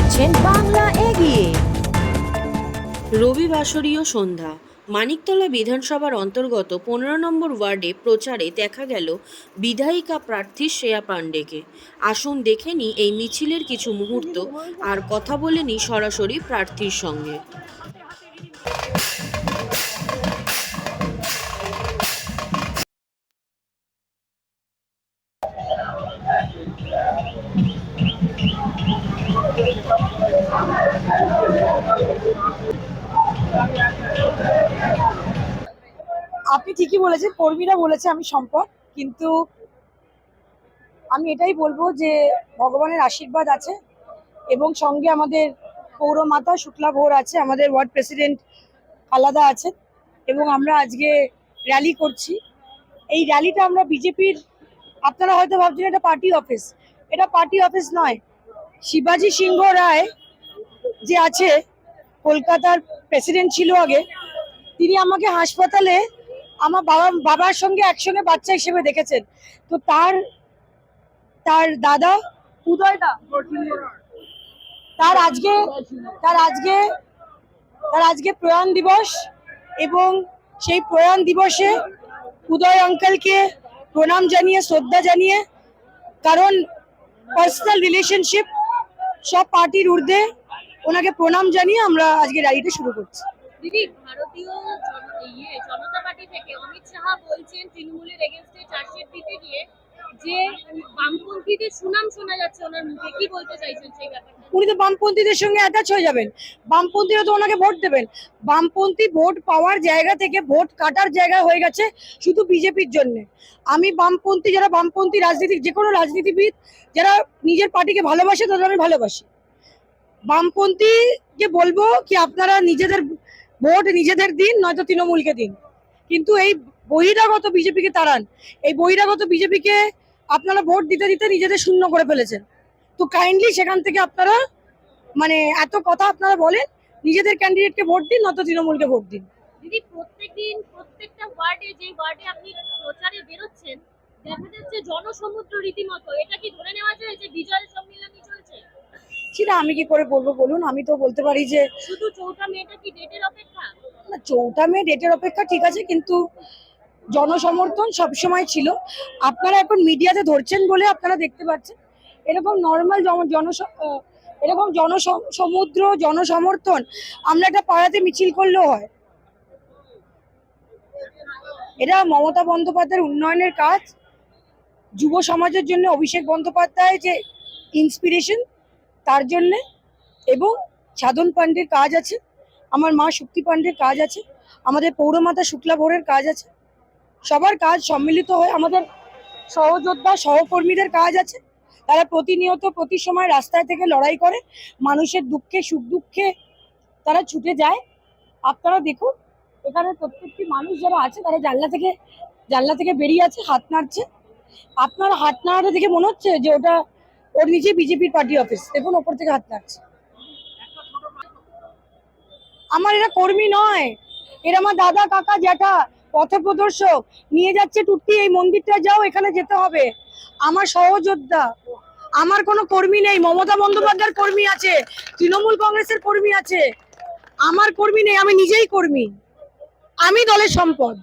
দেখছেন বাংলা এগিয়ে। রবিবাসরীয় সন্ধ্যা। মানিকতলা বিধানসভার অন্তর্গত 15 নম্বর ওয়ার্ডে প্রচারে দেখা গেল বিধায়িকা প্রার্থী শ্রেয়া পাণ্ডেকে। আসুন দেখে নিই এই মিছিলের কিছু মুহূর্ত আর কথা বলে নিই সরাসরি প্রার্থীর সঙ্গে। আপনি ঠিকই বলেছেন, কর্মীরা বলেছে আমি সম্পদ, কিন্তু আমি এটাই বলবো যে ভগবানের আশীর্বাদ আছে এবং সঙ্গে আমাদের পৌরমাতা শুক্লা ভোর আছে, আমাদের ওয়ার্ড প্রেসিডেন্ট আলাদা আছে এবং আমরা আজকে র্যালি করছি। এই র্যালিটা আমরা বিজেপির, আপনারা হয়তো ভাবছেন এটা পার্টি অফিস, এটা পার্টি অফিস নয়। শিবাজি সিংহ রায় যে আছে, কলকাতার প্রেসিডেন্ট ছিল আগে, তিনি আমাকে হাসপাতালে আমার বাবার সঙ্গে একসঙ্গে বাচ্চা হিসেবে দেখেছেন। তো তার দাদা উদয়দা, তার আজকে তার আজকে তার আজকে প্রয়াণ দিবস এবং সেই প্রয়াণ দিবসে উদয় আঙ্কেলকে প্রণাম জানিয়ে, শ্রদ্ধা জানিয়ে, কারণ পার্সোনাল রিলেশনশিপ সব পার্টির ঊর্ধ্বে, ওনাকে প্রণাম জানিয়ে আমরা আজকে র্যালিটা শুরু করছি। দিদি, ভারতীয় জনতা পার্টি থেকে অমিত শাহ বলছেন তৃণমূলের এগেনস্টে চার্জশিট দিতে গিয়ে যে বামপন্থীদের সুনাম শোনা যাচ্ছে ওনার মুখে, কি বলতে চাইছেন সেই ব্যাপারে? উনি তো বামপন্থীদের সঙ্গে অ্যাটাচ হয়ে যাবেন, বামপন্থীরা তো ওনাকে ভোট দেবেন। বামপন্থী ভোট পাওয়ার জায়গা থেকে ভোট কাটার জায়গা হয়ে গেছে শুধু বিজেপির জন্য। আমি বামপন্থী, যারা বামপন্থী রাজনীতি, যে কোনো রাজনীতিবিদ যারা নিজের পার্টিকে ভালোবাসে তাদের আমি ভালোবাসি। বামপন্থীকে বলবো কি আপনারা নিজেদের ভোট নিজেদের দিন, নয়তো তৃণমূলকে দিন, কিন্তু এই বহিরাগত বিজেপিকে তাড়ান। এই বহিরাগত বিজেপিকে আপনারা ভোট দিতে দিতে নিজেদের শূন্য করে ফেলেছেন। তো কাইন্ডলি সেখান থেকে আপনারা মানে এত কথা আপনারা বলেন, নিজেদের ক্যান্ডিডেটকে ভোট দিন, নয়তো তৃণমূলকে ভোট দিন। দিদি, প্রত্যেকদিন প্রত্যেকটা ওয়ার্ডে, যে ওয়ার্ডে আপনি প্রচারে বেরোচ্ছেন, দেখা যাচ্ছে জনসমুদ্র রীতিমতো। এটা কি ধরে নেওয়া যায় যে বিজয় সম্মেলনী চলছে? সেটা আমি কি করে বলবো বলুন? আমি তো বলতে পারি যে শুধু 4টা মেয়েটা কি ডেটের অপেক্ষা? না, 4টা মে ডেটের অপেক্ষা ঠিক আছে, কিন্তু জনসমর্থন সবসময় ছিল। আপনারা এখন মিডিয়াতে ধরছেন বলে আপনারা দেখতে পাচ্ছেন। এরকম নর্মাল এরকম জনসমুদ্র, জনসমর্থন আমরা একটা পাড়াতে মিছিল করলেও হয়। এটা মমতা বন্দ্যোপাধ্যায়ের উন্নয়নের কাজ, যুব সমাজের জন্য অভিষেক বন্দ্যোপাধ্যায় যে ইন্সপিরেশন, তার জন্যে, এবং সাধন পাণ্ডের কাজ আছে, আমার মা শক্তি পাণ্ডের কাজ আছে, আমাদের পৌরমাতা শুক্লা ভোরের কাজ আছে, সবার কাজ সম্মিলিত হয়ে আমাদের সহযোদ্ধা সহকর্মীদের কাজ আছে। তারা প্রতিনিয়ত প্রতি সময় রাস্তায় থেকে লড়াই করে, মানুষের দুঃখে সুখ দুঃখে তারা ছুটে যায়। আপনারা দেখুন, এখানে প্রত্যেকটি মানুষ যারা আছে তারা জানলা থেকে বেরিয়ে আছে, হাত নাড়ছে। আপনার হাত নাড়াটা দেখে মনে হচ্ছে যে ওর নিচে বিজেপির পার্টি অফিস। দেখুন, ওপর থেকে হাত নাড়ছে। আমার এরা কর্মী নয়, এরা আমার দাদা, কাকা, জ্যাঠা, পথপ্রদর্শক। নিয়ে যাচ্ছে টুট্টি, এই মন্দিরটা যাও, এখানে যেতে হবে। আমার সহযোদ্ধা, আমার কোনো কর্মী নেই। মমতা বন্দ্যোপাধ্যায়ের কর্মী আছে, তৃণমূল কংগ্রেসের কর্মী আছে, আমার কর্মী নেই। আমি নিজেই কর্মী, আমি দলের সম্পদ।